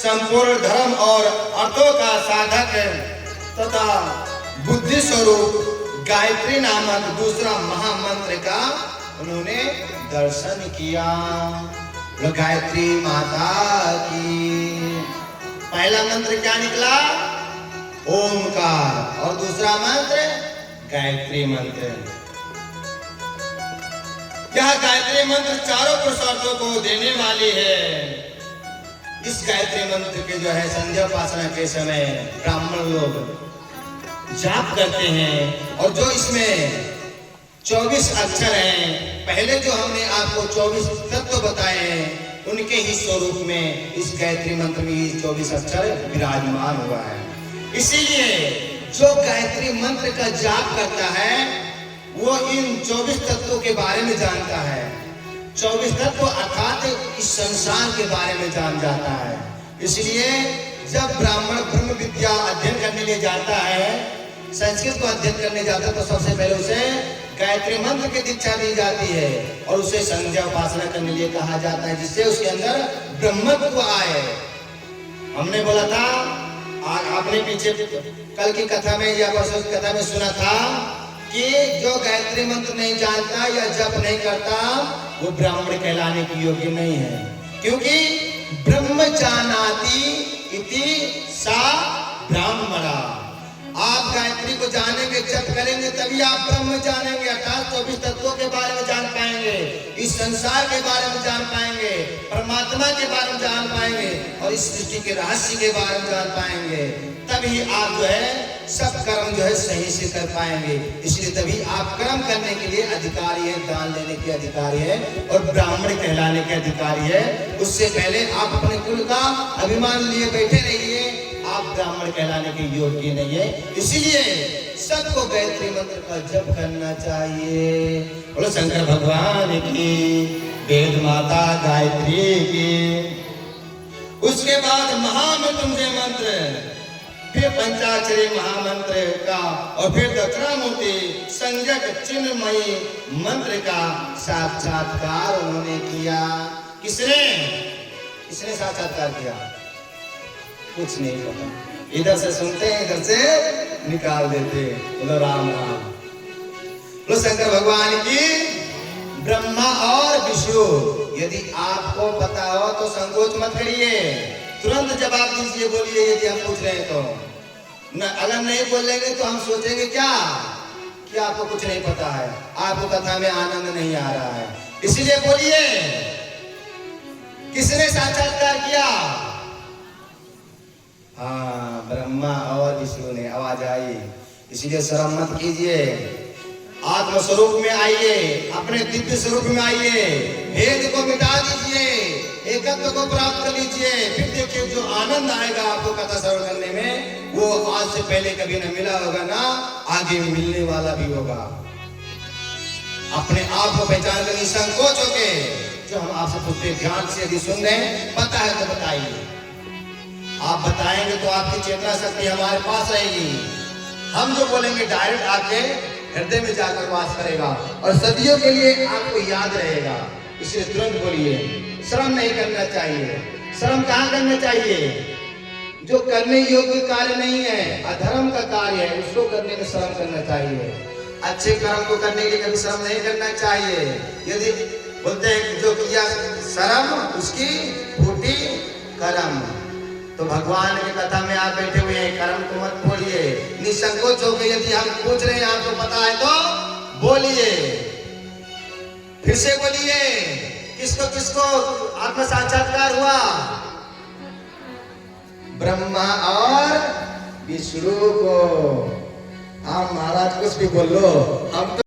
संपूर्ण धर्म और अर्थों का साधक तथा बुद्धि स्वरूप गायत्री नामक दूसरा महामंत्र का उन्होंने दर्शन किया। गायत्री माता की पहला मंत्र क्या निकला? ओमकार। और दूसरा मंत्र गायत्री मंत्र। यह गायत्री मंत्र चारों पुरुषार्थों को देने वाली है। इस गायत्री मंत्र के जो है संध्या उपासना के समय ब्राह्मण लोग जाप करते हैं और जो इसमें 24 अक्षर हैं, पहले जो हमने आपको 24 तत्व बताए हैं उनके ही स्वरूप में इस गायत्री मंत्र में 24 अक्षर विराजमान हुआ है। इसीलिए जो गायत्री मंत्र का जाप करता है वो इन 24 तत्वों के बारे में जानता है। 24 तत्व अर्थात इस संसार के बारे में जान जाता है। इसलिए जब ब्राह्मण ब्रह्म विद्या अध्ययन करने लिए जाता है, संस्कृत को अध्ययन करने जाता है, तो सबसे पहले उसे गायत्री मंत्र की दीक्षा दी जाती है और उसे संध्या उपासना करने लिए कहा जाता है, जिससे उसके अंदर ब्रह्मत्व आए। हमने बोला था, आपने पीछे कल की कथा में या परसों की कथा में सुना था कि जो गायत्री मंत्र नहीं जानता या जप नहीं करता वो ब्राह्मण कहलाने की योग्य नहीं है, क्योंकि ब्रह्म जानाति इति सा ब्राह्मणा। आप गायत्री को जानेंगे, जप करेंगे, तभी आप ब्रह्म जानेंगे, अर्थात 24 तत्वों के बारे में जान पाएंगे, इस संसार के बारे में जान पाएंगे, परमात्मा के बारे में जान पाएंगे और इस सृष्टि के रहस्य के बारे में जान पाएंगे। तभी आप जो है सब कर्म जो है सही से कर पाएंगे। इसलिए तभी आप कर्म करने के लिए अधिकारी है, दान लेने के अधिकारी है और ब्राह्मण कहलाने के अधिकारी है। उससे पहले आप अपने कुल का अभिमान लिए बैठे रहिए, आप ब्राह्मण कहलाने के योग्य नहीं है। इसीलिए सबको गायत्री मंत्र का जप करना चाहिए। बोलो शंकर भगवान की, वेद माता गायत्री की। उसके बाद महामृत्युंजय मंत्र, फिर पंचाक्षरी महामंत्र का और फिर दक्षिणामूर्ति संज्ञक चिन्हमयी मंत्र का साक्षात्कार उन्होंने किया। किसने साक्षात्कार किया? कुछ नहीं पता, इधर से सुनते हैं, इधर से निकाल देते। बोलो राम राम। बोलो शंकर भगवान की। ब्रह्मा और विष्णु, यदि आपको पता हो तो संकोच मत करिए, तुरंत जवाब दीजिए, बोलिए यदि हम पूछ रहे हैं तो। न अगर नहीं बोलेंगे तो हम सोचेंगे क्या कि आपको कुछ नहीं पता है, आपको कथा में आनंद नहीं आ रहा है। इसलिए बोलिए, किसने साक्षात्कार किया? हाँ, ब्रह्मा और विष्णु ने। आवाज आई। इसलिए शर्म मत कीजिए, आत्म स्वरूप में आइए, अपने दिव्य स्वरूप में आइए, भेद को मिटा दीजिए, एकत्व को प्राप्त कर लीजिए। फिर देखिए जो आनंद आएगा आपको कथा श्रवण करने में, वो आज से पहले कभी न मिला होगा, ना आगे मिलने वाला भी होगा। अपने आप को पहचान कर निसंकोच होके जो हम आपसे पूछते ध्यान से यदि सुन रहे हैं, पता है तो बताइए। आप बताएंगे तो आपकी चेतना शक्ति हमारे पास रहेगी। हम जो बोलेंगे डायरेक्ट आपके हृदय में जाकर वास करेगा और सदियों के लिए आपको याद रहेगा। इसलिए तुरंत बोलिए, श्रम नहीं करना चाहिए। श्रम कहाँ करना चाहिए? जो करने योग्य कार्य नहीं है, अधर्म का कार्य है, उसको करने में श्रम करना चाहिए। अच्छे कर्म को करने के लिए कभी श्रम नहीं करना चाहिए। यदि बोलते हैं जो किया श्रम उसकी फूटी कर्म, तो भगवान की कथा में आप बैठे हुए हैं, कर्म को मत बोलिए, निसंकोच हो गए। यदि हम पूछ रहे हैं आपको पता है तो बोलिए, फिर से बोलिए। किसको किसको आत्म साक्षात्कार हुआ? ब्रह्मा और विष्णु को। आप महाराज कुछ भी बोल लो, हम तो